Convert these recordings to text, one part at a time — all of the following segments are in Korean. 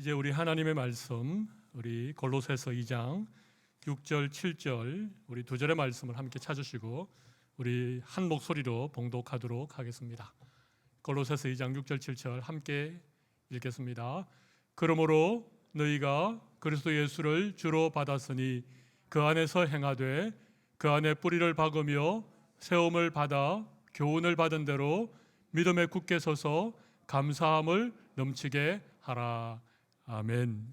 이제 우리 하나님의 말씀, 우리 골로새서 2장 6절, 7절 우리 두 절의 말씀을 함께 찾으시고 우리 한 목소리로 봉독하도록 하겠습니다. 골로새서 2장 6절, 7절 함께 읽겠습니다. 그러므로 너희가 그리스도 예수를 주로 받았으니 그 안에서 행하되 그 안에 뿌리를 박으며 세움을 받아 교훈을 받은 대로 믿음에 굳게 서서 감사함을 넘치게 하라. 아멘.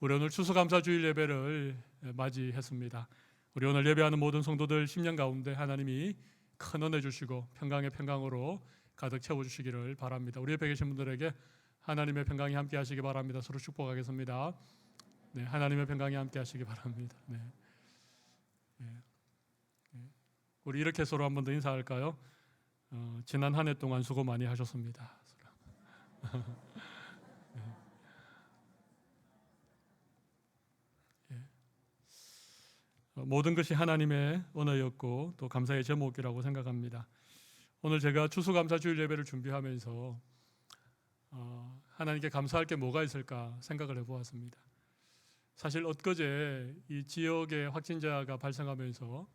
우리 오늘 추수감사주일 예배를 맞이했습니다. 우리 오늘 예배하는 모든 성도들 10년 가운데 하나님이 큰 은혜 주시고 평강의 평강으로 가득 채워주시기를 바랍니다. 우리 옆에 계신 분들에게 하나님의 평강이 함께 하시기 바랍니다. 서로 축복하겠습니다. 네, 하나님의 평강이 함께 하시기 바랍니다. 네. 우리 이렇게 서로 한 번 더 인사할까요? 지난 한 해 동안 수고 많이 하셨습니다. 모든 것이 하나님의 언어였고 또 감사의 제목이라고 생각합니다. 오늘 제가 추수감사주일 예배를 준비하면서 하나님께 감사할 게 뭐가 있을까 생각을 해보았습니다. 사실 엊그제 이 지역의 확진자가 발생하면서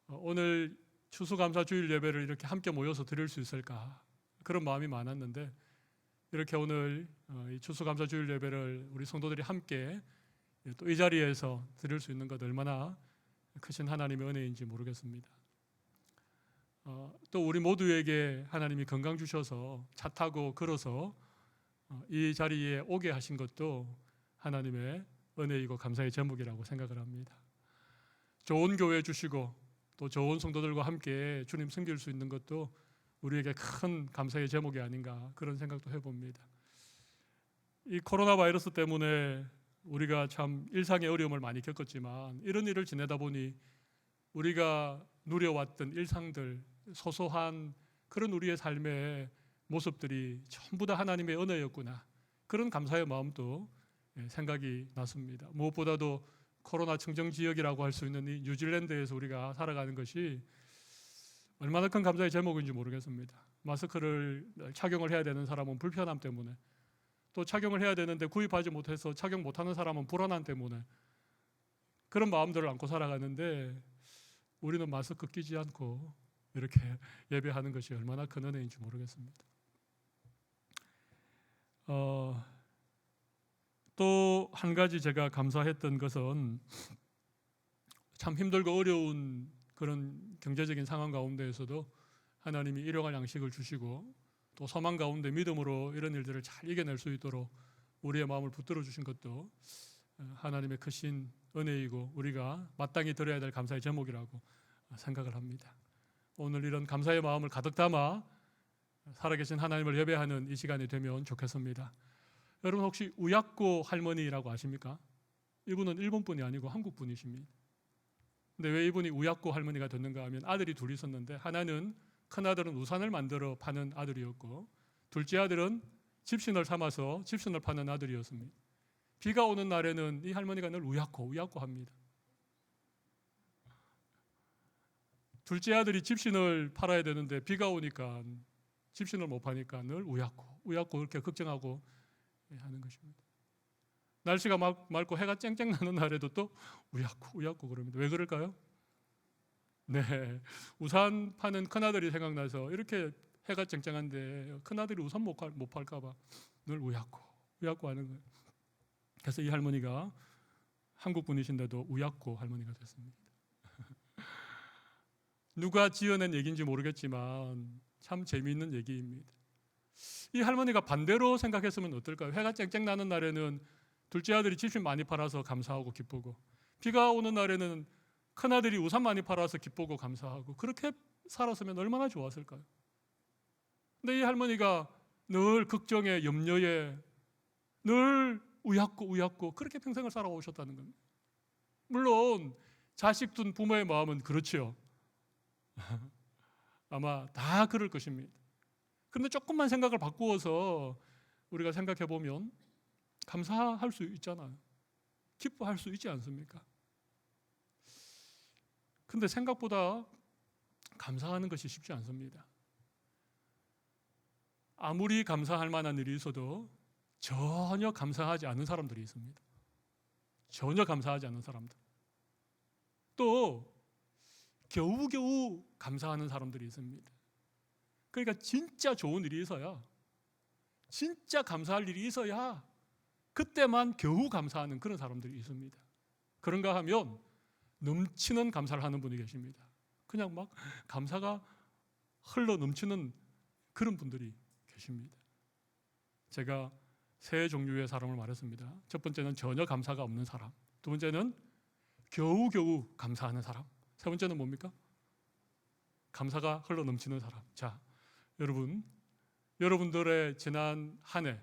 오늘 추수감사주일 예배를 이렇게 함께 모여서 드릴 수 있을까 그런 마음이 많았는데 이렇게 오늘 이 추수감사주일 예배를 우리 성도들이 함께 또 이 자리에서 드릴 수 있는 것 얼마나 크신 하나님의 은혜인지 모르겠습니다. 또 우리 모두에게 하나님이 건강 주셔서 차 타고 걸어서 이 자리에 오게 하신 것도 하나님의 은혜이고 감사의 제목이라고 생각을 합니다. 좋은 교회 주시고 또 좋은 성도들과 함께 주님 섬길 수 있는 것도 우리에게 큰 감사의 제목이 아닌가 그런 생각도 해봅니다. 이 코로나 바이러스 때문에 우리가 참 일상의 어려움을 많이 겪었지만 이런 일을 지내다 보니 우리가 누려왔던 일상들, 소소한 그런 우리의 삶의 모습들이 전부 다 하나님의 은혜였구나 그런 감사의 마음도 생각이 났습니다. 무엇보다도 코로나 청정 지역이라고 할 수 있는 이 뉴질랜드에서 우리가 살아가는 것이 얼마나 큰 감사의 제목인지 모르겠습니다. 마스크를 착용을 해야 되는 사람은 불편함 때문에 또 착용을 해야 되는데 구입하지 못해서 착용 못하는 사람은 불안함 때문에 그런 마음들을 안고 살아가는데 우리는 마스크 끼지 않고 이렇게 예배하는 것이 얼마나 큰 은혜인지 모르겠습니다. 또 한 가지 제가 감사했던 것은 참 힘들고 어려운 그런 경제적인 상황 가운데에서도 하나님이 일용할 양식을 주시고 또 소망 가운데 믿음으로 이런 일들을 잘 이겨낼 수 있도록 우리의 마음을 붙들어 주신 것도 하나님의 크신 은혜이고 우리가 마땅히 드려야 될 감사의 제목이라고 생각을 합니다. 오늘 이런 감사의 마음을 가득 담아 살아계신 하나님을 예배하는 이 시간이 되면 좋겠습니다. 여러분 혹시 우야꼬 할머니라고 아십니까? 이분은 일본 분이 아니고 한국 분이십니다. 근데 왜 이분이 우야꼬 할머니가 됐는가 하면 아들이 둘이 있었는데 하나는 큰아들은 우산을 만들어 파는 아들이었고 둘째 아들은 집신을 삼아서 집신을 파는 아들이었습니다. 비가 오는 날에는 이 할머니가 늘 우야꼬 합니다. 둘째 아들이 집신을 팔아야 되는데 비가 오니까 집신을 못 파니까 늘 우야꼬 이렇게 걱정하고 하는 것입니다. 날씨가 맑고 해가 쨍쨍 나는 날에도 또 우야꼬 그럽니다. 왜 그럴까요? 네, 우산 파는 큰아들이 생각나서 이렇게 해가 쨍쨍한데 큰아들이 우산 못 팔까 봐 늘 우야꼬 하는 거예요. 그래서 이 할머니가 한국 분이신데도 우야꼬 할머니가 됐습니다. 누가 지어낸 얘기인지 모르겠지만 참 재미있는 얘기입니다. 이 할머니가 반대로 생각했으면 어떨까요? 해가 쨍쨍 나는 날에는 둘째 아들이 집신 많이 팔아서 감사하고 기쁘고 비가 오는 날에는 큰아들이 우산 많이 팔아서 기쁘고 감사하고 그렇게 살았으면 얼마나 좋았을까요? 근데 이 할머니가 늘 걱정에 염려에 늘 우약고 그렇게 평생을 살아오셨다는 겁니다. 물론 자식 둔 부모의 마음은 그렇죠. 아마 다 그럴 것입니다. 그런데 조금만 생각을 바꾸어서 우리가 생각해 보면 감사할 수 있잖아요. 기뻐할 수 있지 않습니까? 근데 생각보다 감사하는 것이 쉽지 않습니다. 아무리 감사할 만한 일이 있어도 전혀 감사하지 않는 사람들이 있습니다. 전혀 감사하지 않는 사람들. 또 겨우겨우 감사하는 사람들이 있습니다. 그러니까 진짜 좋은 일이 있어야, 진짜 감사할 일이 있어야 그때만 겨우 감사하는 그런 사람들이 있습니다. 그런가 하면 넘치는 감사를 하는 분이 계십니다. 그냥 막 감사가 흘러 넘치는 그런 분들이 계십니다. 제가 세 종류의 사람을 말했습니다. 첫 번째는 전혀 감사가 없는 사람, 두 번째는 겨우겨우 감사하는 사람, 세 번째는 뭡니까? 감사가 흘러 넘치는 사람. 자, 여러분들의 지난 한 해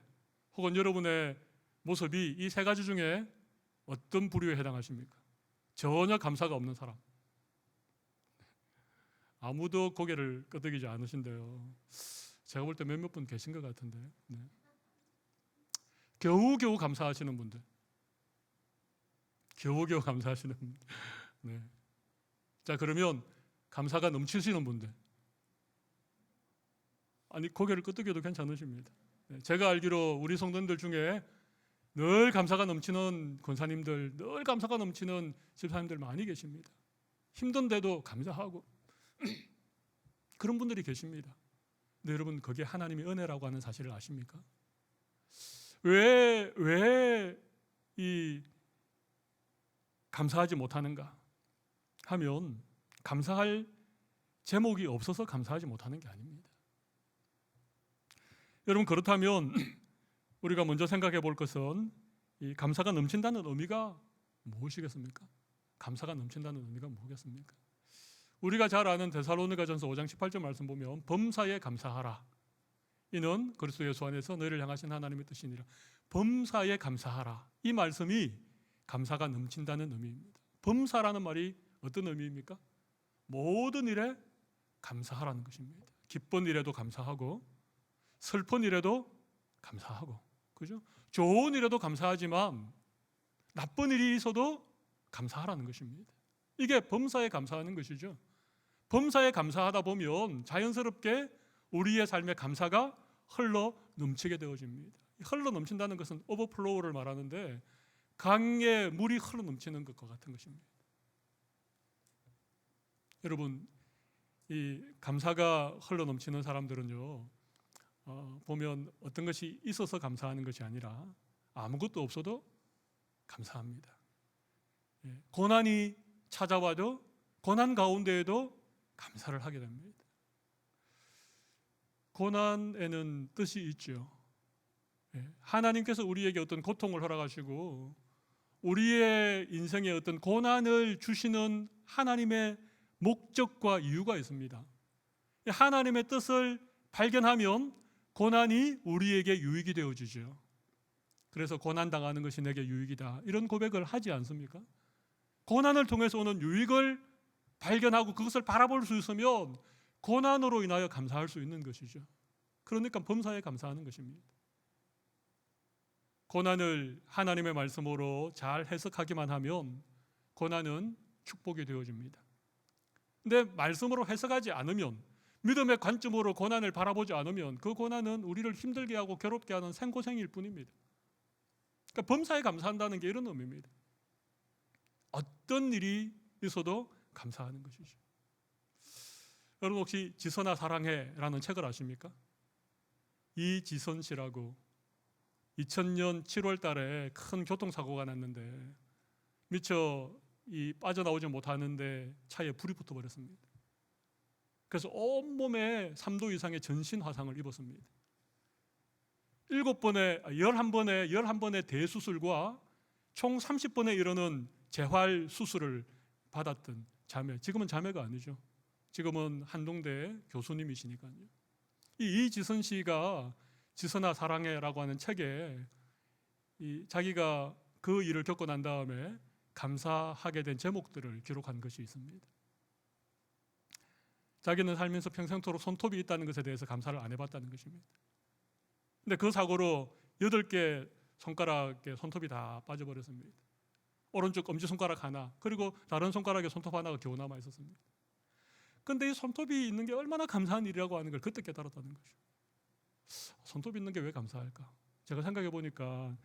혹은 여러분의 모습이 이 세 가지 중에 어떤 부류에 해당하십니까? 전혀 감사가 없는 사람. 아무도 고개를 끄덕이지 않으신데요. 제가 볼 때 몇몇 분 계신 것 같은데. 네. 겨우겨우 감사하시는 분들. 겨우겨우 감사하시는 분들. 네. 자, 그러면 감사가 넘치시는 분들. 아니, 고개를 끄덕여도 괜찮으십니다. 네. 제가 알기로 우리 성도님들 중에 늘 감사가 넘치는 권사님들, 늘 감사가 넘치는 집사님들 많이 계십니다. 힘든데도 감사하고 그런 분들이 계십니다. 근데 여러분, 그게 하나님의 은혜라고 하는 사실을 아십니까? 왜 이 감사하지 못하는가 하면 감사할 제목이 없어서 감사하지 못하는 게 아닙니다. 여러분, 그렇다면 우리가 먼저 생각해 볼 것은 이 감사가 넘친다는 의미가 무엇이겠습니까? 감사가 넘친다는 의미가 뭐겠습니까? 우리가 잘 아는 데살로니가전서 5장 18절 말씀 보면 범사에 감사하라. 이는 그리스도 예수 안에서 너희를 향하신 하나님의 뜻이니라. 범사에 감사하라. 이 말씀이 감사가 넘친다는 의미입니다. 범사라는 말이 어떤 의미입니까? 모든 일에 감사하라는 것입니다. 기쁜 일에도 감사하고 슬픈 일에도 감사하고, 그죠? 좋은 일에도 감사하지만 나쁜 일이 있어도 감사하라는 것입니다. 이게 범사에 감사하는 것이죠. 범사에 감사하다 보면 자연스럽게 우리의 삶에 감사가 흘러 넘치게 되어집니다. 흘러 넘친다는 것은 오버플로우를 말하는데 강에 물이 흘러 넘치는 것과 같은 것입니다. 여러분, 이 감사가 흘러 넘치는 사람들은요, 보면 어떤 것이 있어서 감사하는 것이 아니라 아무것도 없어도 감사합니다. 고난이 찾아와도 고난 가운데에도 감사를 하게 됩니다. 고난에는 뜻이 있죠. 하나님께서 우리에게 어떤 고통을 허락하시고 우리의 인생에 어떤 고난을 주시는 하나님의 목적과 이유가 있습니다. 하나님의 뜻을 발견하면 고난이 우리에게 유익이 되어지죠. 그래서 고난당하는 것이 내게 유익이다, 이런 고백을 하지 않습니까? 고난을 통해서 오는 유익을 발견하고 그것을 바라볼 수 있으면 고난으로 인하여 감사할 수 있는 것이죠. 그러니까 범사에 감사하는 것입니다. 고난을 하나님의 말씀으로 잘 해석하기만 하면 고난은 축복이 되어집니다. 근데 말씀으로 해석하지 않으면, 믿음의 관점으로 고난을 바라보지 않으면 그 고난은 우리를 힘들게 하고 괴롭게 하는 생고생일 뿐입니다. 그러니까 범사에 감사한다는 게 이런 의미입니다. 어떤 일이 있어도 감사하는 것이죠. 여러분, 혹시 지선아 사랑해라는 책을 아십니까? 이지선 씨라고 2000년 7월 달에 큰 교통사고가 났는데 미처 빠져나오지 못하는데 차에 불이 붙어버렸습니다. 그래서 온몸에 3도 이상의 전신 화상을 입었습니다. 11번의 대수술과 총 30번에 이르는 재활 수술을 받았던 자매, 지금은 자매가 아니죠. 지금은 한동대 교수님이시니까요. 이지선 씨가 지선아 사랑해라고 하는 책에 자기가 그 일을 겪고 난 다음에 감사하게 된 제목들을 기록한 것이 있습니다. 자기는 살면서 평생토록 손톱이 있다는 것에 대해서 감사를 안 해봤다는 것입니다. 근데 그 사고로 8개 손가락에 손톱이 다 빠져버렸습니다. 오른쪽 엄지손가락 하나, 그리고 다른 손가락에 손톱 하나가 겨우 남아 있었습니다. 그런데 이 손톱이 있는 게 얼마나 감사한 일이라고 하는 걸 그때 깨달았다는 거죠. 손톱이 있는 게 왜 감사할까? 제가 생각해 보니까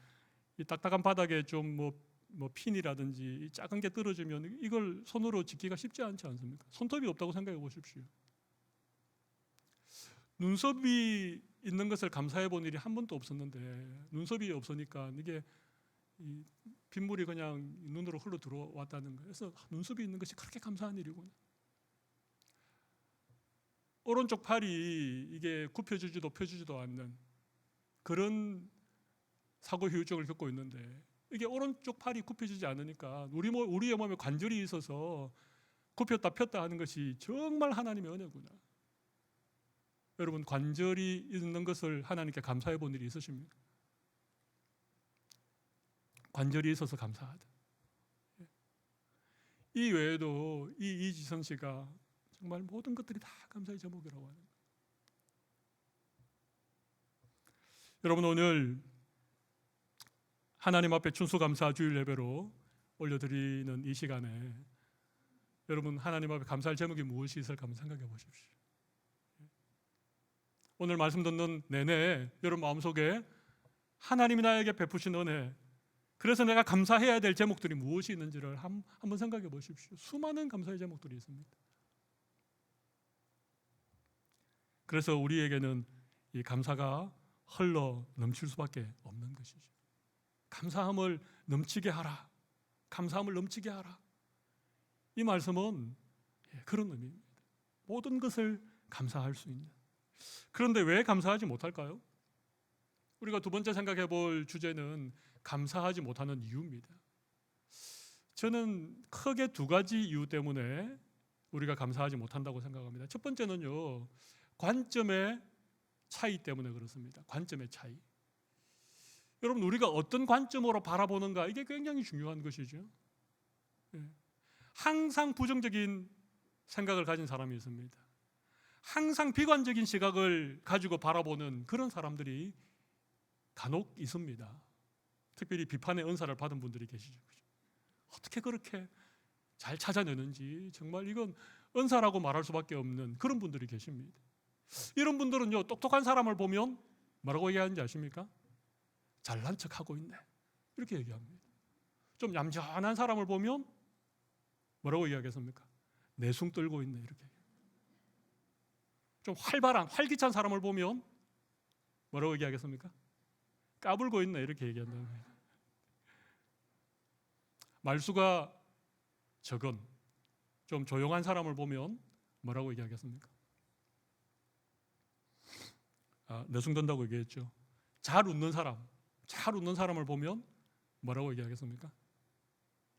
이 딱딱한 바닥에 좀 뭐 핀이라든지 작은 게 떨어지면 이걸 손으로 짚기가 쉽지 않지 않습니까? 손톱이 없다고 생각해 보십시오. 눈썹이 있는 것을 감사해 본 일이 한 번도 없었는데 눈썹이 없으니까 이게 이 빗물이 그냥 눈으로 흘러 들어왔다는 거예요. 그래서 눈썹이 있는 것이 그렇게 감사한 일이구나. 오른쪽 팔이 이게 굽혀지지도 펴지지도 않는 그런 사고 후유증을 겪고 있는데 이게 오른쪽 팔이 굽혀지지 않으니까 우리의 몸에 관절이 있어서 굽혔다 폈다 하는 것이 정말 하나님의 은혜구나. 여러분, 관절이 있는 것을 하나님께 감사해 본 일이 있으십니까? 관절이 있어서 감사하다. 이 외에도 이 이지선 씨가 정말 모든 것들이 다 감사의 제목이라고 하는 거예요. 여러분, 오늘 하나님 앞에 추수감사 주일 예배로 올려드리는 이 시간에 여러분, 하나님 앞에 감사할 제목이 무엇이 있을까 한번 생각해 보십시오. 오늘 말씀 듣는 내내 여러분 마음속에 하나님이 나에게 베푸신 은혜, 그래서 내가 감사해야 될 제목들이 무엇이 있는지를 한번 생각해 보십시오. 수많은 감사의 제목들이 있습니다. 그래서 우리에게는 이 감사가 흘러 넘칠 수밖에 없는 것이죠. 감사함을 넘치게 하라. 감사함을 넘치게 하라. 이 말씀은 그런 의미입니다. 모든 것을 감사할 수 있는. 그런데 왜 감사하지 못할까요? 우리가 두 번째 생각해 볼 주제는 감사하지 못하는 이유입니다. 저는 크게 두 가지 이유 때문에 우리가 감사하지 못한다고 생각합니다. 첫 번째는요, 관점의 차이 때문에 그렇습니다. 관점의 차이. 여러분, 우리가 어떤 관점으로 바라보는가, 이게 굉장히 중요한 것이죠. 항상 부정적인 생각을 가진 사람이 있습니다. 항상 비관적인 시각을 가지고 바라보는 그런 사람들이 간혹 있습니다. 특별히 비판의 은사를 받은 분들이 계시죠. 어떻게 그렇게 잘 찾아내는지 정말 이건 은사라고 말할 수밖에 없는 그런 분들이 계십니다. 이런 분들은요, 똑똑한 사람을 보면 뭐라고 얘기하는지 아십니까? 잘난 척하고 있네, 이렇게 얘기합니다. 좀 얌전한 사람을 보면 뭐라고 이야기하겠습니까? 내숭 떨고 있네, 이렇게. 좀 활발한, 활기찬 사람을 보면 뭐라고 얘기하겠습니까? 까불고 있네, 이렇게 얘기한다는 거예요. 말수가 적은, 좀 조용한 사람을 보면 뭐라고 얘기하겠습니까? 내숭 떤다고 얘기했죠. 잘 웃는 사람을 보면 뭐라고 얘기하겠습니까?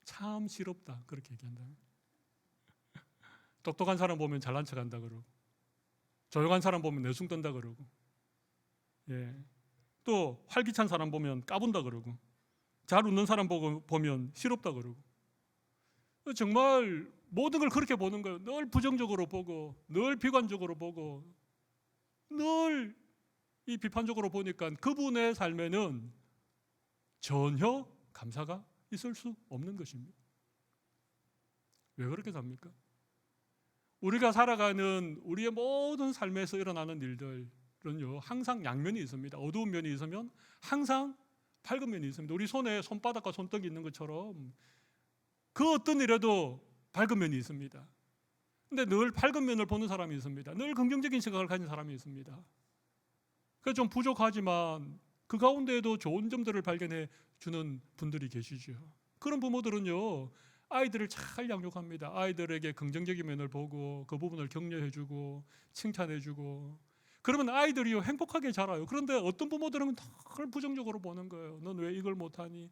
참 시럽다, 그렇게 얘기한다. 똑똑한 사람 보면 잘난 척한다 그러고, 조용한 사람 보면 내숭 떤다 그러고, 또 활기찬 사람 보면 까분다 그러고, 잘 웃는 사람 보면 시럽다 그러고, 정말 모든 걸 그렇게 보는 거예요. 늘 부정적으로 보고, 늘 비관적으로 보고, 늘 이 비판적으로 보니까 그분의 삶에는 전혀 감사가 있을 수 없는 것입니다. 왜 그렇게 삽니까? 우리가 살아가는 우리의 모든 삶에서 일어나는 일들은요, 항상 양면이 있습니다. 어두운 면이 있으면 항상 밝은 면이 있습니다. 우리 손에 손바닥과 손등이 있는 것처럼 그 어떤 일에도 밝은 면이 있습니다. 근데 늘 밝은 면을 보는 사람이 있습니다. 늘 긍정적인 시각을 가진 사람이 있습니다. 그래서 좀 부족하지만 그 가운데에도 좋은 점들을 발견해 주는 분들이 계시죠. 그런 부모들은요, 아이들을 잘 양육합니다. 아이들에게 긍정적인 면을 보고 그 부분을 격려해주고 칭찬해주고, 그러면 아이들이요 행복하게 자라요. 그런데 어떤 부모들은 늘 부정적으로 보는 거예요. 넌 왜 이걸 못하니?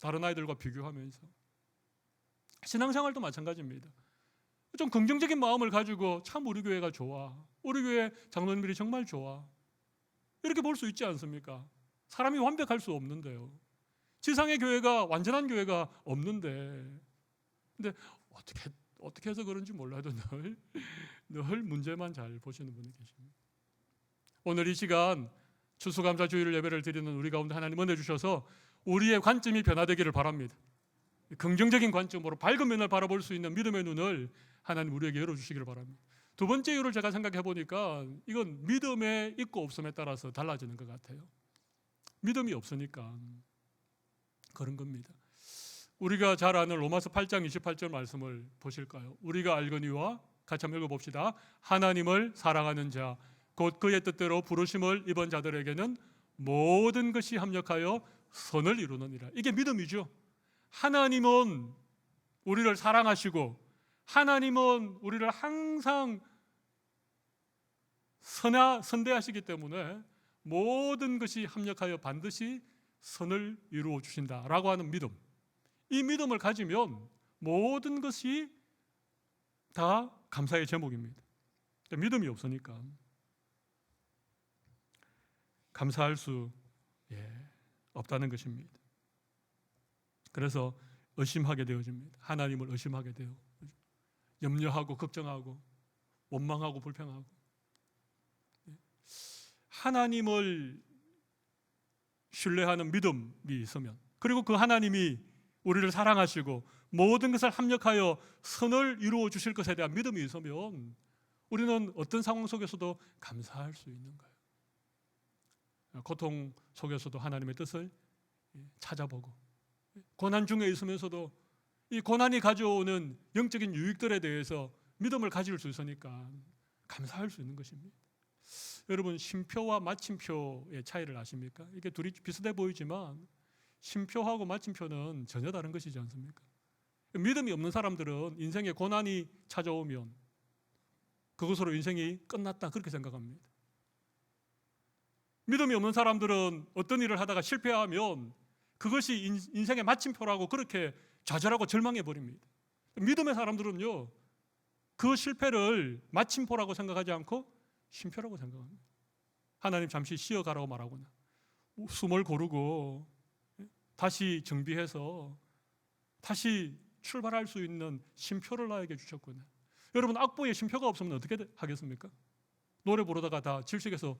다른 아이들과 비교하면서. 신앙생활도 마찬가지입니다. 좀 긍정적인 마음을 가지고 참 우리 교회가 좋아, 우리 교회 장로님들이 정말 좋아, 이렇게 볼 수 있지 않습니까? 사람이 완벽할 수 없는데요. 지상의 교회가 완전한 교회가 없는데, 근데 어떻게 해서 그런지 몰라도 늘 문제만 잘 보시는 분이 계십니다. 오늘 이 시간 추수감사 주일 예배를 드리는 우리 가운데 하나님 은혜 주셔서 우리의 관점이 변화되기를 바랍니다. 긍정적인 관점으로 밝은 면을 바라볼 수 있는 믿음의 눈을 하나님 우리에게 열어주시기를 바랍니다. 두 번째 이유를 제가 생각해 보니까 이건 믿음의 있고 없음에 따라서 달라지는 것 같아요. 믿음이 없으니까 그런 겁니다. 우리가 잘 아는 로마서 8장 28절 말씀을 보실까요? 우리가 알거니와 같이 한번 읽어봅시다. 하나님을 사랑하는 자, 곧 그의 뜻대로 부르심을 입은 자들에게는 모든 것이 합력하여 선을 이루느니라. 이게 믿음이죠. 하나님은 우리를 사랑하시고 하나님은 우리를 항상 선대하시기 때문에 모든 것이 합력하여 반드시 선을 이루어 주신다라고 하는 믿음. 이 믿음을 가지면 모든 것이 다 감사의 제목입니다. 믿음이 없으니까 감사할 수 없다는 것입니다. 그래서 의심하게 되어집니다. 하나님을 의심하게 돼요. 염려하고 걱정하고 원망하고 불평하고. 하나님을 신뢰하는 믿음이 있으면, 그리고 그 하나님이 우리를 사랑하시고 모든 것을 합력하여 선을 이루어 주실 것에 대한 믿음이 있으면 우리는 어떤 상황 속에서도 감사할 수 있는 거예요. 고통 속에서도 하나님의 뜻을 찾아보고, 고난 중에 있으면서도 이 고난이 가져오는 영적인 유익들에 대해서 믿음을 가질 수 있으니까 감사할 수 있는 것입니다. 여러분, 쉼표와 마침표의 차이를 아십니까? 이게 둘이 비슷해 보이지만 쉼표하고 마침표는 전혀 다른 것이지 않습니까? 믿음이 없는 사람들은 인생에 고난이 찾아오면 그것으로 인생이 끝났다 그렇게 생각합니다. 믿음이 없는 사람들은 어떤 일을 하다가 실패하면 그것이 인생의 마침표라고 그렇게 좌절하고 절망해 버립니다. 믿음의 사람들은요, 그 실패를 마침표라고 생각하지 않고 쉼표라고 생각합니다. 하나님 잠시 쉬어가라고 말하거나 숨을 고르고 다시 정비해서 다시 출발할 수 있는 쉼표를 나에게 주셨구나. 여러분, 악보에 쉼표가 없으면 어떻게 하겠습니까? 노래 부르다가 다 질식해서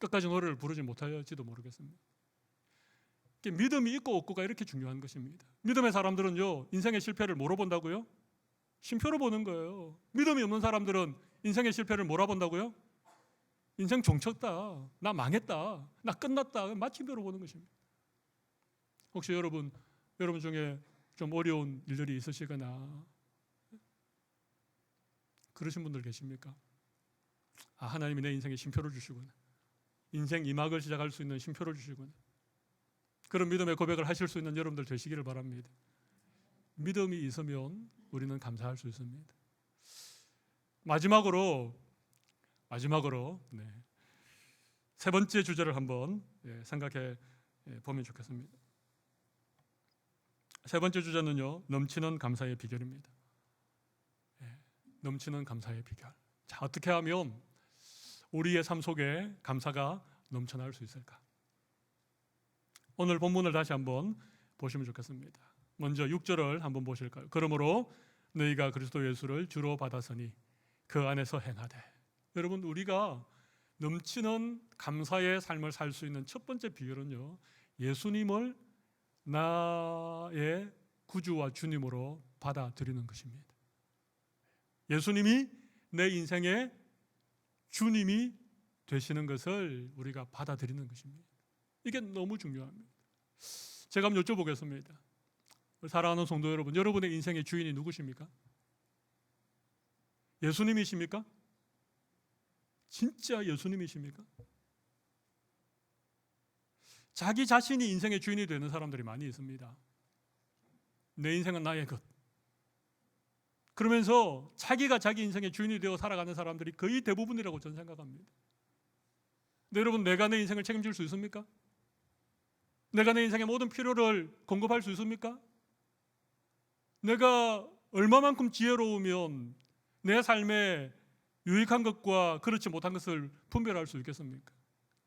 끝까지 노래를 부르지 못할지도 모르겠습니다. 믿음이 있고 없고가 이렇게 중요한 것입니다. 믿음의 사람들은요, 인생의 실패를 뭐로 본다고요? 쉼표로 보는 거예요. 믿음이 없는 사람들은 인생의 실패를 뭐라 본다고요? 인생 종쳤다, 나 망했다, 나 끝났다, 마침표로 보는 것입니다. 혹시 여러분 중에 좀 어려운 일들이 있으시거나 그러신 분들 계십니까? 하나님이 내 인생에 쉼표를 주시구나, 인생 2막을 시작할 수 있는 쉼표를 주시구나. 그런 믿음의 고백을 하실 수 있는 여러분들 되시기를 바랍니다. 믿음이 있으면 우리는 감사할 수 있습니다. 마지막으로 세 번째 주제를 한번 생각해 보면 좋겠습니다. 세 번째 주제는요, 넘치는 감사의 비결입니다. 넘치는 감사의 비결. 자, 어떻게 하면 우리의 삶 속에 감사가 넘쳐날 수 있을까? 오늘 본문을 다시 한번 보시면 좋겠습니다. 먼저 6절을 한번 보실까요? 그러므로 너희가 그리스도 예수를 주로 받았으니 그 안에서 행하되. 여러분, 우리가 넘치는 감사의 삶을 살 수 있는 첫 번째 비결은요, 예수님을 나의 구주와 주님으로 받아들이는 것입니다. 예수님이 내 인생의 주님이 되시는 것을 우리가 받아들이는 것입니다. 이게 너무 중요합니다. 제가 한번 여쭤보겠습니다. 사랑하는 성도 여러분, 여러분의 인생의 주인이 누구십니까? 예수님이십니까? 진짜 예수님이십니까? 자기 자신이 인생의 주인이 되는 사람들이 많이 있습니다. 내 인생은 나의 것. 그러면서 자기가 자기 인생의 주인이 되어 살아가는 사람들이 거의 대부분이라고 저는 생각합니다. 근데 여러분, 내가 내 인생을 책임질 수 있습니까? 내가 내 인생의 모든 필요를 공급할 수 있습니까? 내가 얼마만큼 지혜로우면 내 삶에 유익한 것과 그렇지 못한 것을 분별할 수 있겠습니까?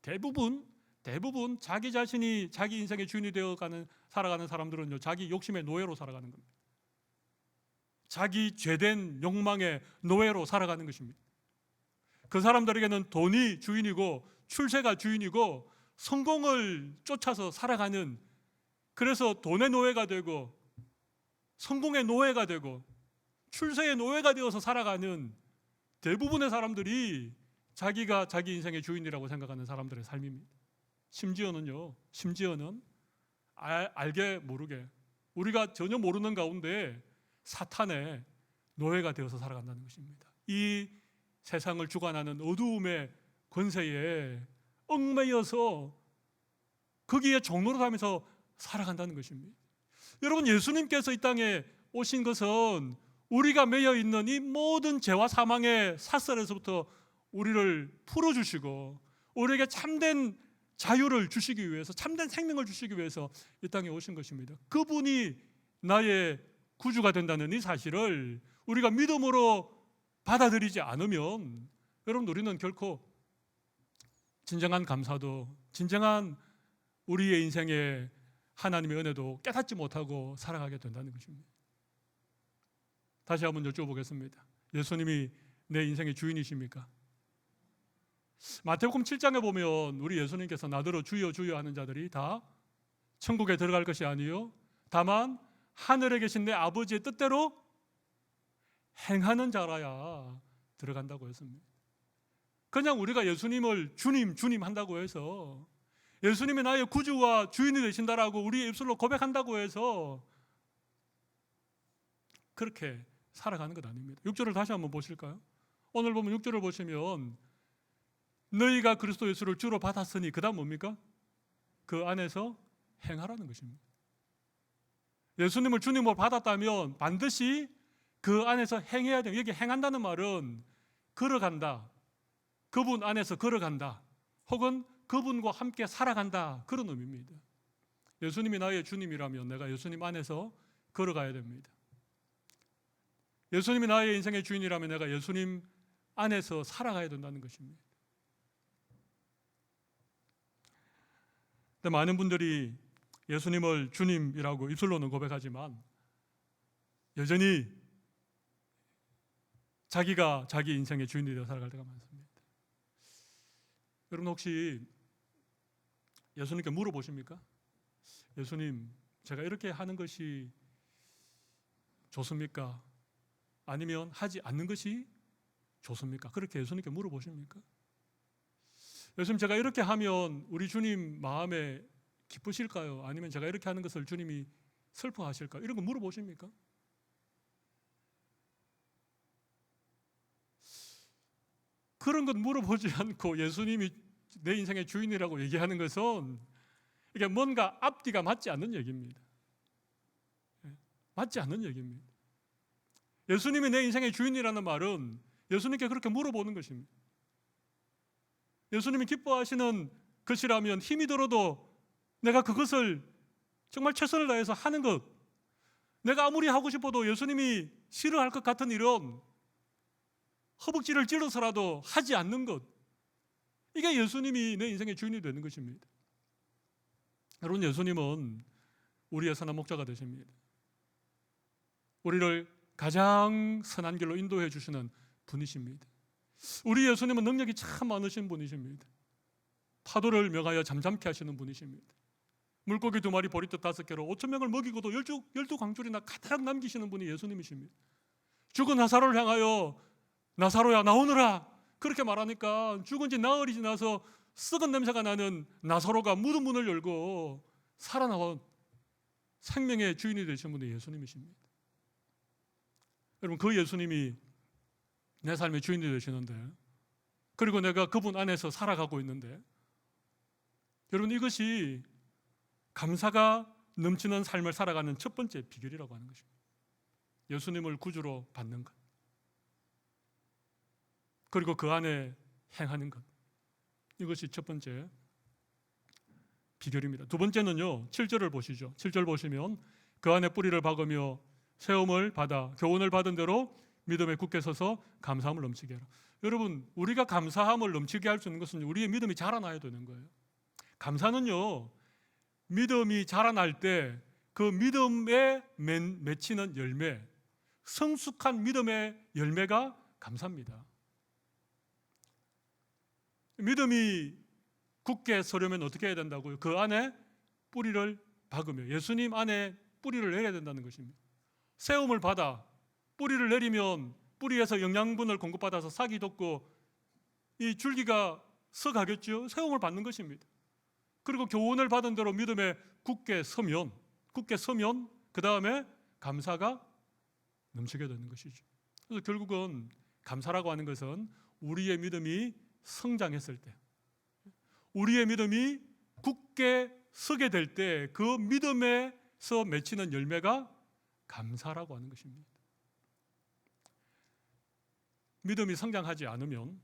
대부분 자기 자신이 자기 인생의 주인이 살아가는 사람들은요, 자기 욕심의 노예로 살아가는 겁니다. 자기 죄된 욕망의 노예로 살아가는 것입니다. 그 사람들에게는 돈이 주인이고 출세가 주인이고 성공을 쫓아서 살아가는, 그래서 돈의 노예가 되고 성공의 노예가 되고 출세의 노예가 되어서 살아가는 대부분의 사람들이 자기가 자기 인생의 주인이라고 생각하는 사람들의 삶입니다. 심지어는 알게 모르게 우리가 전혀 모르는 가운데 사탄의 노예가 되어서 살아간다는 것입니다. 이 세상을 주관하는 어두움의 권세에 얽매여서 거기에 종로로 하면서 살아간다는 것입니다. 여러분, 예수님께서 이 땅에 오신 것은 우리가 매여 있는 이 모든 죄와 사망의 사슬에서부터 우리를 풀어주시고 우리에게 참된 자유를 주시기 위해서, 참된 생명을 주시기 위해서 이 땅에 오신 것입니다. 그분이 나의 구주가 된다는 이 사실을 우리가 믿음으로 받아들이지 않으면 여러분, 우리는 결코 진정한 감사도, 진정한 우리의 인생의 하나님의 은혜도 깨닫지 못하고 살아가게 된다는 것입니다. 다시 한번 여쭤보겠습니다. 예수님이 내 인생의 주인이십니까? 마태복음 7장에 보면 우리 예수님께서 나더러 주여 주여 하는 자들이 다 천국에 들어갈 것이 아니요 다만 하늘에 계신 내 아버지의 뜻대로 행하는 자라야 들어간다고 했습니다. 그냥 우리가 예수님을 주님 주님 한다고 해서, 예수님이 나의 구주와 주인이 되신다라고 우리의 입술로 고백한다고 해서 그렇게 살아가는 것 아닙니다. 6절을 다시 한번 보실까요? 오늘 보면 6절을 보시면 너희가 그리스도 예수를 주로 받았으니 그 다음 뭡니까? 그 안에서 행하라는 것입니다. 예수님을 주님으로 받았다면 반드시 그 안에서 행해야 돼요. 여기 행한다는 말은 걸어간다, 그분 안에서 걸어간다, 혹은 그분과 함께 살아간다, 그런 의미입니다. 예수님이 나의 주님이라면 내가 예수님 안에서 걸어가야 됩니다. 예수님이 나의 인생의 주인이라면 내가 예수님 안에서 살아가야 된다는 것입니다. 근데 많은 분들이 예수님을 주님이라고 입술로는 고백하지만 여전히 자기가 자기 인생의 주인이 되어 살아갈 때가 많습니다. 여러분, 혹시 예수님께 물어보십니까? 예수님, 제가 이렇게 하는 것이 좋습니까? 아니면 하지 않는 것이 좋습니까? 그렇게 예수님께 물어보십니까? 예수님, 제가 이렇게 하면 우리 주님 마음에 기쁘실까요? 아니면 제가 이렇게 하는 것을 주님이 슬퍼하실까요? 이런 거 물어보십니까? 그런 것 물어보지 않고 예수님이 내 인생의 주인이라고 얘기하는 것은 이게 뭔가 앞뒤가 맞지 않는 얘기입니다. 맞지 않는 얘기입니다. 예수님이 내 인생의 주인이라는 말은 예수님께 그렇게 물어보는 것입니다. 예수님이 기뻐하시는 것이라면 힘이 들어도 내가 그것을 정말 최선을 다해서 하는 것, 내가 아무리 하고 싶어도 예수님이 싫어할 것 같은 일은 허벅지를 찔러서라도 하지 않는 것, 이게 예수님이 내 인생의 주인이 되는 것입니다. 여러분, 예수님은 우리의 선한 목자가 되십니다. 우리를 가장 선한 길로 인도해 주시는 분이십니다. 우리 예수님은 능력이 참 많으신 분이십니다. 파도를 명하여 잠잠케 하시는 분이십니다. 물고기 2마리 보리떡 5개로 5,000명을 먹이고도 12광줄이나 가득 남기시는 분이 예수님이십니다. 죽은 나사로를 향하여 나사로야 나오너라 그렇게 말하니까 죽은 지 나흘이 지나서 썩은 냄새가 나는 나사로가 묻은 문을 열고 살아나온 생명의 주인이 되신 분이 예수님이십니다. 여러분, 그 예수님이 내 삶의 주인이 되시는데, 그리고 내가 그분 안에서 살아가고 있는데, 여러분, 이것이 감사가 넘치는 삶을 살아가는 첫 번째 비결이라고 하는 것입니다. 예수님을 구주로 받는 것, 그리고 그 안에 행하는 것, 이것이 첫 번째 비결입니다. 두 번째는요, 7절을 보시죠. 7절 보시면 그 안에 뿌리를 박으며 세움을 받아 교훈을 받은 대로 믿음에 굳게 서서 감사함을 넘치게 하라. 여러분, 우리가 감사함을 넘치게 할 수 있는 것은 우리의 믿음이 자라나야 되는 거예요. 감사는요, 믿음이 자라날 때 그 믿음에 맺히는 열매, 성숙한 믿음의 열매가 감사입니다. 믿음이 굳게 서려면 어떻게 해야 된다고요? 그 안에 뿌리를 박으며 예수님 안에 뿌리를 내려야 된다는 것입니다. 세움을 받아 뿌리를 내리면 뿌리에서 영양분을 공급받아서 싹이 돋고 이 줄기가 서가겠죠. 세움을 받는 것입니다. 그리고 교훈을 받은 대로 믿음에 굳게 서면 그 다음에 감사가 넘치게 되는 것이죠. 그래서 결국은 감사라고 하는 것은 우리의 믿음이 성장했을 때, 우리의 믿음이 굳게 서게 될 때 그 믿음에서 맺히는 열매가 감사라고 하는 것입니다. 믿음이 성장하지 않으면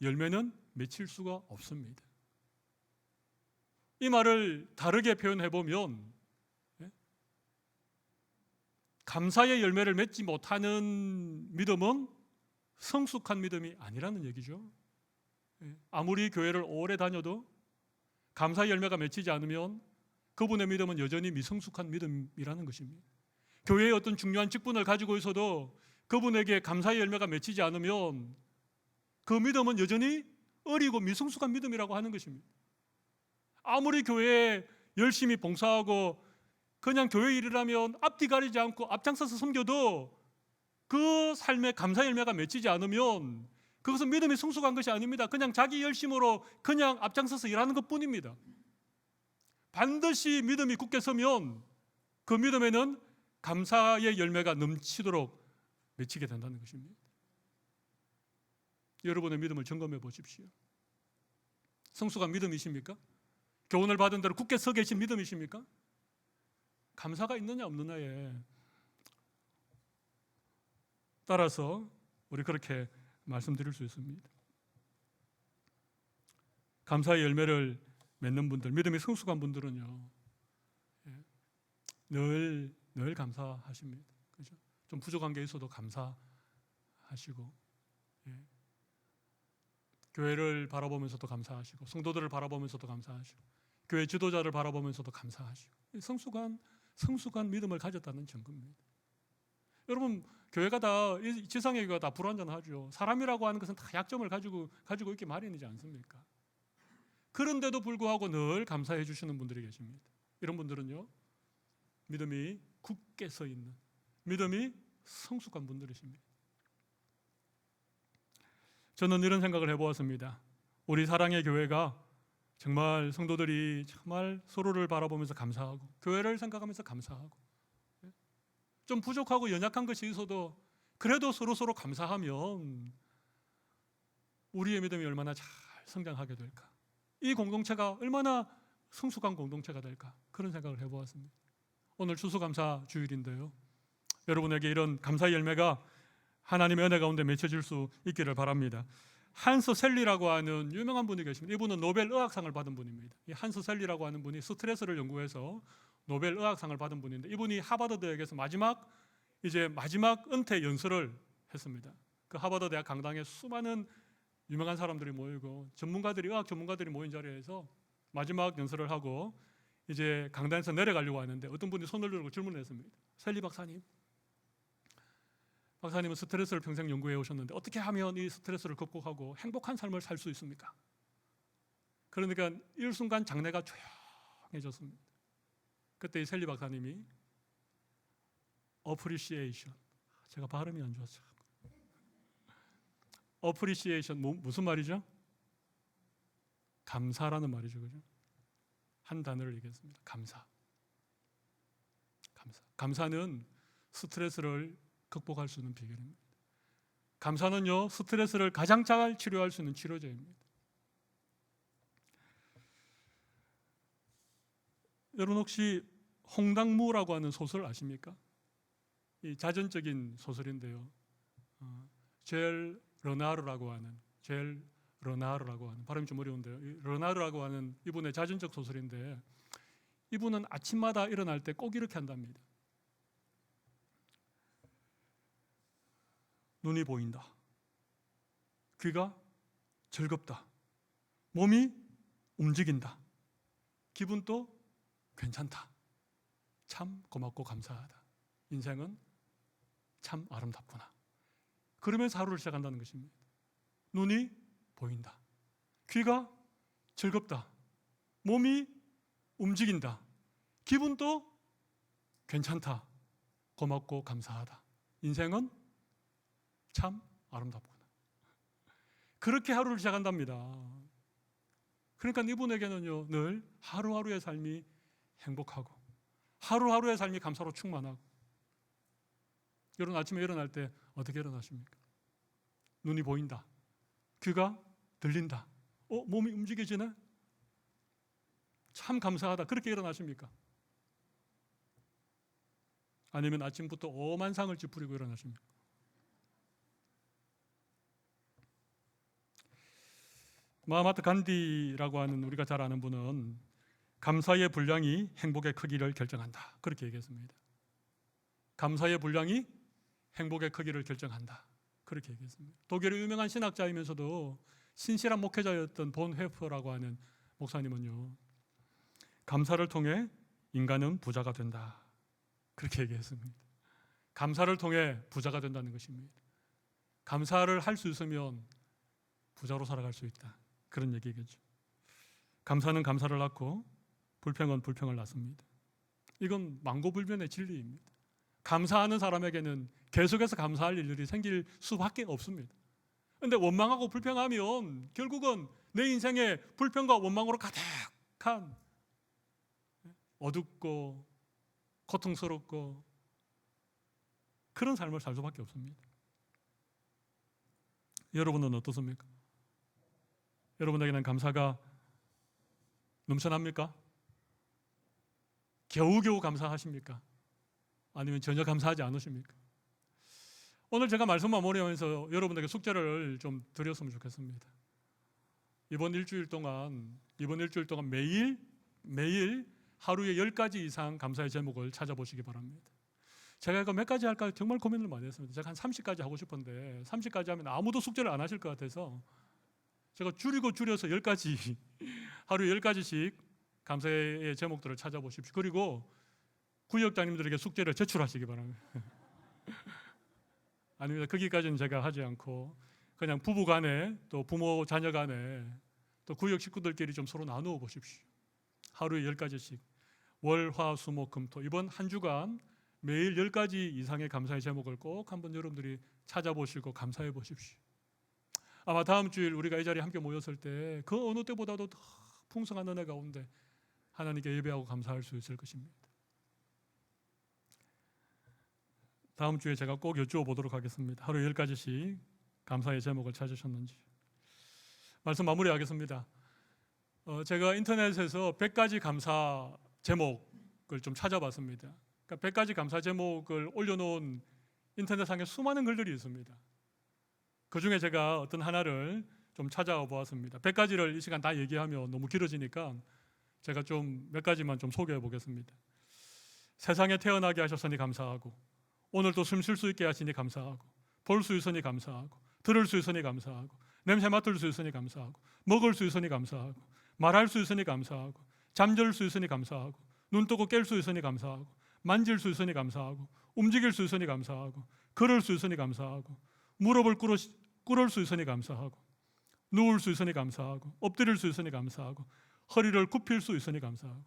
열매는 맺힐 수가 없습니다. 이 말을 다르게 표현해 보면 감사의 열매를 맺지 못하는 믿음은 성숙한 믿음이 아니라는 얘기죠. 아무리 교회를 오래 다녀도 감사의 열매가 맺히지 않으면 그분의 믿음은 여전히 미성숙한 믿음이라는 것입니다. 교회의 어떤 중요한 직분을 가지고 있어도 그분에게 감사의 열매가 맺히지 않으면 그 믿음은 여전히 어리고 미성숙한 믿음이라고 하는 것입니다. 아무리 교회에 열심히 봉사하고 그냥 교회 일이라면 앞뒤 가리지 않고 앞장서서 섬겨도 그 삶에 감사의 열매가 맺히지 않으면 그것은 믿음이 성숙한 것이 아닙니다. 그냥 자기 열심으로 그냥 앞장서서 일하는 것뿐입니다. 반드시 믿음이 굳게 서면 그 믿음에는 감사의 열매가 넘치도록 맺히게 된다는 것입니다. 여러분의 믿음을 점검해 보십시오. 성숙한 믿음이십니까? 교훈을 받은 대로 굳게 서 계신 믿음이십니까? 감사가 있느냐 없느냐에 따라서 우리 그렇게 말씀드릴 수 있습니다. 감사의 열매를 맺는 분들, 믿음이 성숙한 분들은요, 늘 감사하십니다. 그죠? 좀 부족한 게 있어도 감사하시고, 교회를 바라보면서도 감사하시고, 성도들을 바라보면서도 감사하시고, 교회 지도자를 바라보면서도 감사하시고, 성숙한 믿음을 가졌다는 증거입니다. 여러분, 교회가 다, 이 지상의 교회가 다 불완전하죠. 사람이라고 하는 것은 다 약점을 가지고 있기 마련이지 않습니까? 그런데도 불구하고 늘 감사해 주시는 분들이 계십니다. 이런 분들은요, 믿음이 굳게 서 있는, 믿음이 성숙한 분들이십니다. 저는 이런 생각을 해보았습니다. 우리 사랑의 교회가 정말 성도들이 정말 서로를 바라보면서 감사하고, 교회를 생각하면서 감사하고, 좀 부족하고 연약한 것이 있어도 그래도 서로 감사하면 우리의 믿음이 얼마나 잘 성장하게 될까, 이 공동체가 얼마나 성숙한 공동체가 될까, 그런 생각을 해보았습니다. 오늘 추수감사 주일인데요, 여러분에게 이런 감사의 열매가 하나님의 은혜 가운데 맺혀질 수 있기를 바랍니다. 한스 셀리라고 하는 유명한 분이 계십니다. 이분은 노벨 의학상을 받은 분입니다. 이 한스 셀리라고 하는 분이 스트레스를 연구해서 노벨 의학상을 받은 분인데, 이분이 하버드 대학에서 마지막 은퇴 연설을 했습니다. 그 하버드 대학 강당에 수많은 유명한 사람들이 모이고 의학 전문가들이 모인 자리에서 마지막 연설을 하고 이제 강단에서 내려가려고 하는데 어떤 분이 손을 들고 질문을 했습니다. 셀리 박사님은 스트레스를 평생 연구해 오셨는데 어떻게 하면 이 스트레스를 극복하고 행복한 삶을 살 수 있습니까? 그러니까 일순간 장내가 조용해졌습니다. 그때 이 셀리 박사님이 appreciation, 제가 발음이 안 좋았죠. appreciation 무슨 말이죠? 감사라는 말이죠, 그죠? 한 단어를 얘기했습니다. 감사는 스트레스를 극복할 수 있는 비결입니다. 감사는요, 스트레스를 가장 잘 치료할 수 있는 치료제입니다. 여러분 혹시 홍당무라고 하는 소설 아십니까? 이 자전적인 소설인데요, 젤 러나르라고 하는 발음이 좀 어려운데요, 러나르라고 하는 이분의 자전적 소설인데, 이분은 아침마다 일어날 때 꼭 이렇게 한답니다. 눈이 보인다, 귀가 즐겁다, 몸이 움직인다, 기분도 괜찮다, 참 고맙고 감사하다, 인생은 참 아름답구나. 그러면서 하루를 시작한다는 것입니다. 눈이 보인다, 귀가 즐겁다, 몸이 움직인다, 기분도 괜찮다, 고맙고 감사하다, 인생은 참 아름답구나. 그렇게 하루를 시작한답니다. 그러니까 이분에게는요, 늘 하루하루의 삶이 행복하고 하루하루의 삶이 감사로 충만하고. 여러분 아침에 일어날 때 어떻게 일어나십니까? 눈이 보인다, 귀가 들린다, 몸이 움직여지네, 참 감사하다, 그렇게 일어나십니까? 아니면 아침부터 오만 상을 찌푸리고 일어나십니까? 마하마트 간디라고 하는 우리가 잘 아는 분은 감사의 분량이 행복의 크기를 결정한다, 그렇게 얘기했습니다. 감사의 분량이 행복의 크기를 결정한다, 그렇게 얘기했습니다. 독일의 유명한 신학자이면서도 신실한 목회자였던 본 회퍼라고 하는 목사님은요, 감사를 통해 인간은 부자가 된다, 그렇게 얘기했습니다. 감사를 통해 부자가 된다는 것입니다. 감사를 할 수 있으면 부자로 살아갈 수 있다, 그런 얘기겠죠. 감사는 감사를 낳고 불평은 불평을 낳습니다. 이건 만고불변의 진리입니다. 감사하는 사람에게는 계속해서 감사할 일들이 생길 수밖에 없습니다. 그런데 원망하고 불평하면 결국은 내 인생에 불평과 원망으로 가득한 어둡고 고통스럽고 그런 삶을 살 수밖에 없습니다. 여러분은 어떻습니까? 여러분에게는 감사가 넘쳐납니까? 겨우겨우 감사하십니까? 아니면 전혀 감사하지 않으십니까? 오늘 제가 말씀 마무리하면서 여러분에게 숙제를 좀 드렸으면 좋겠습니다. 이번 일주일 동안 매일 하루에 10가지 이상 감사의 제목을 찾아보시기 바랍니다. 제가 이거 몇 가지 할까 정말 고민을 많이 했습니다. 제가 한 30가지 하고 싶은데 30가지 하면 아무도 숙제를 안 하실 것 같아서 제가 줄여서 10가지 하루에 10가지씩 감사의 제목들을 찾아보십시오. 그리고 구역장님들에게 숙제를 제출하시기 바랍니다. 아닙니다. 거기까지는 제가 하지 않고 그냥 부부 간에 또 부모 자녀 간에 또 구역 식구들끼리 좀 서로 나누어 보십시오. 하루에 10가지씩 월, 화, 수, 목, 금, 토 이번 한 주간 매일 10가지 이상의 감사의 제목을 꼭 한번 여러분들이 찾아보시고 감사해 보십시오. 아마 다음 주일 우리가 이 자리에 함께 모였을 때 그 어느 때보다도 더 풍성한 은혜 가운데 하나님께 예배하고 감사할 수 있을 것입니다. 다음 주에 제가 꼭 여쭈어 보도록 하겠습니다. 하루 10가지씩 감사의 제목을 찾으셨는지. 말씀 마무리하겠습니다. 제가 인터넷에서 100가지 감사 제목을 좀 찾아봤습니다. 그러니까 100가지 감사 제목을 올려놓은 인터넷상에 수많은 글들이 있습니다. 그 중에 제가 어떤 하나를 좀 찾아보았습니다. 100가지를 이 시간 다 얘기하면 너무 길어지니까 제가 좀 몇 가지만 좀 소개해 보겠습니다. 세상에 태어나게 하셨으니 감사하고, 오늘도 숨 쉴 수 있게 하시니 감사하고, 볼 수 있으니 감사하고, 들을 수 있으니 감사하고, 냄새 맡을 수 있으니 감사하고, 먹을 수 있으니 감사하고, 말할 수 있으니 감사하고, 잠들 수 있으니 감사하고, 눈 뜨고 깰 수 있으니 감사하고, 만질 수 있으니 감사하고, 움직일 수 있으니 감사하고, 걸을 수 있으니 감사하고, 무릎을 꿇을 수 있으니 감사하고, 누울 수 있으니 감사하고, 엎드릴 수 있으니 감사하고, 허리를 굽힐 수 있으니 감사하고.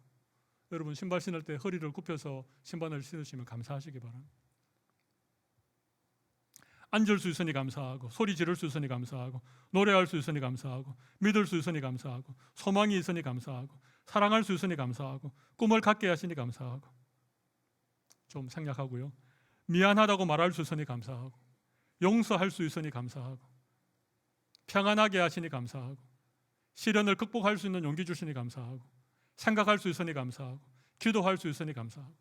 여러분 신발 신을 때 허리를 굽혀서 신발을 신으시면 감사하시기 바랍니다. 앉을 수 있으니 감사하고, 소리 지를 수 있으니 감사하고, 노래할 수 있으니 감사하고, 믿을 수 있으니 감사하고, 소망이 있으니 감사하고, 사랑할 수 있으니 감사하고, 꿈을 갖게 하시니 감사하고. 좀 생략하고요. 미안하다고 말할 수 있으니 감사하고, 용서할 수 있으니 감사하고, 평안하게 하시니 감사하고, 시련을 극복할 수 있는 용기 주시니 감사하고, 생각할 수 있으니 감사하고, 기도할 수 있으니 감사하고.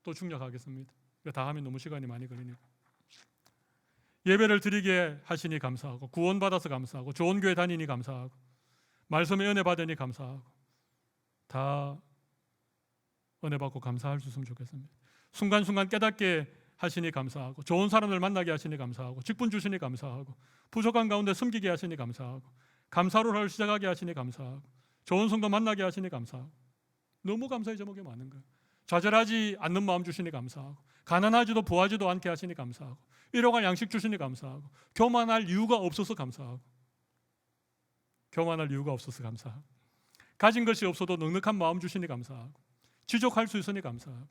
또 중략하겠습니다. 다 하면 너무 시간이 많이 걸리니까. 예배를 드리게 하시니 감사하고, 구원받아서 감사하고, 좋은 교회 다니니 감사하고, 말씀의 은혜 받으니 감사하고. 다 은혜 받고 감사할 수 있으면 좋겠습니다. 순간순간 깨닫게 하시니 감사하고, 좋은 사람들 만나게 하시니 감사하고, 직분 주시니 감사하고, 부족한 가운데 숨기게 하시니 감사하고, 감사로 하루 시작하게 하시니 감사하고, 좋은 성도 만나게 하시니 감사하고. 너무 감사의 제목이 많은 거예요. 좌절하지 않는 마음 주시니 감사하고, 가난하지도 부하지도 않게 하시니 감사하고, 일용할 양식 주시니 감사하고, 교만할 이유가 없어서 감사하고, 교만할 이유가 없어서 감사하고, 가진 것이 없어도 넉넉한 마음 주시니 감사하고, 지족할 수 있으니 감사하고,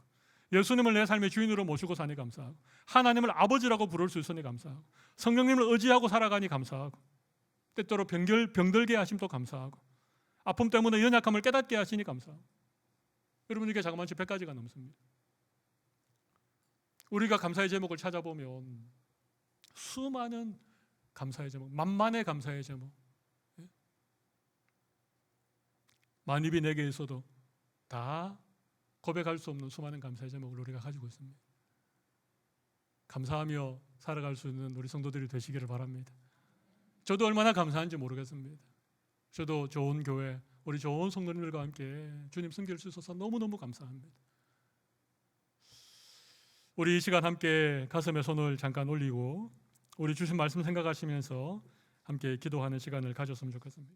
예수님을 내 삶의 주인으로 모시고 사니 감사하고, 하나님을 아버지라고 부를 수 있으니 감사하고, 성령님을 의지하고 살아가니 감사하고. 때때로 병들게 하심도 감사하고, 아픔 때문에 연약함을 깨닫게 하시니 감사하고. 여러분, 이게 자그마치 100가지가 넘습니다. 우리가 감사의 제목을 찾아보면 수많은 감사의 제목, 만만의 감사의 제목, 만입이 내게 있어도 다 고백할 수 없는 수많은 감사의 제목을 우리가 가지고 있습니다. 감사하며 살아갈 수 있는 우리 성도들이 되시기를 바랍니다. 저도 얼마나 감사한지 모르겠습니다. 저도 좋은 교회, 우리 좋은 성도님들과 함께 주님 섬길 수 있어서 너무너무 감사합니다. 우리 이 시간 함께 가슴에 손을 잠깐 올리고 우리 주신 말씀 생각하시면서 함께 기도하는 시간을 가졌으면 좋겠습니다.